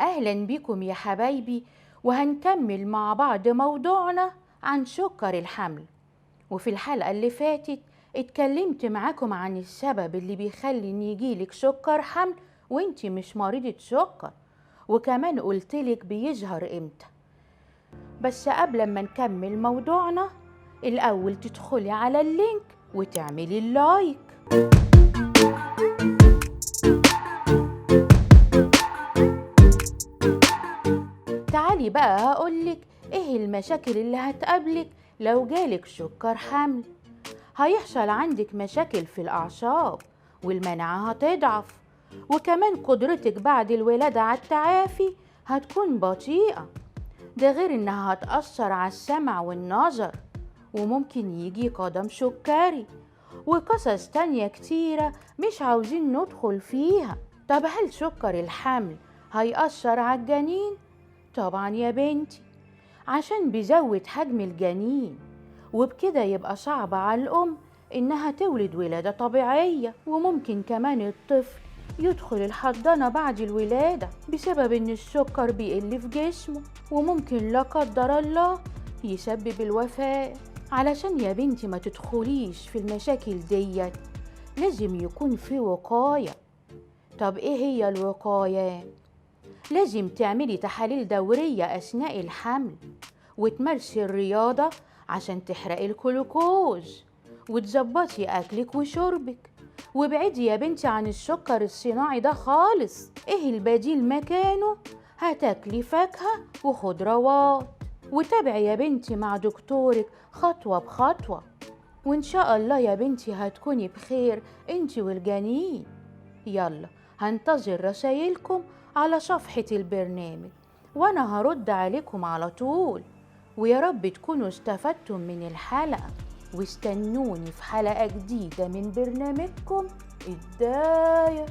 أهلا بكم يا حبايبي، وهنكمل مع بعض موضوعنا عن سكر الحمل. وفي الحلقة اللي فاتت اتكلمت معاكم عن السبب اللي بيخلي ان يجيلك سكر حمل وانتي مش مريضة سكر، وكمان قلتلك بيظهر امتى. بس قبل ما نكمل موضوعنا الأول تدخلي على اللينك وتعملي اللايك. تعالي بقى هقولك ايه المشاكل اللي هتقابلك لو جالك سكر حمل. هيحصل عندك مشاكل في الأعصاب، والمناعة هتضعف، وكمان قدرتك بعد الولادة على التعافي هتكون بطيئة. ده غير انها هتأثر على السمع والنظر، وممكن يجي قدم سكري وقصص تانية كتيرة مش عاوزين ندخل فيها. طب هل سكر الحمل هيأثر على الجنين؟ طبعا يا بنتي، عشان بيزود حجم الجنين، وبكده يبقى صعب على الأم إنها تولد ولادة طبيعية. وممكن كمان الطفل يدخل الحضانة بعد الولادة بسبب إن السكر بيقل في جسمه، وممكن لا قدر الله يسبب الوفاة. علشان يا بنتي ما تدخليش في المشاكل ديت لازم يكون في وقاية. طب إيه هي الوقاية؟ لازم تعملي تحاليل دورية أثناء الحمل، وتمارسي الرياضة عشان تحرقي الجلوكوز، وتظبطي أكلك وشربك، وابعدي يا بنتي عن السكر الصناعي ده خالص. ايه البديل مكانه؟ هتاكلي فاكهة وخضروات، وتابعي يا بنتي مع دكتورك خطوة بخطوة، وإن شاء الله يا بنتي هتكوني بخير انتي والجنين. يلا هنتظر رسايلكم على صفحة البرنامج، وأنا هرد عليكم على طول. ويا رب تكونوا استفدتم من الحلقة، واستنوني في حلقة جديدة من برنامجكم الداية.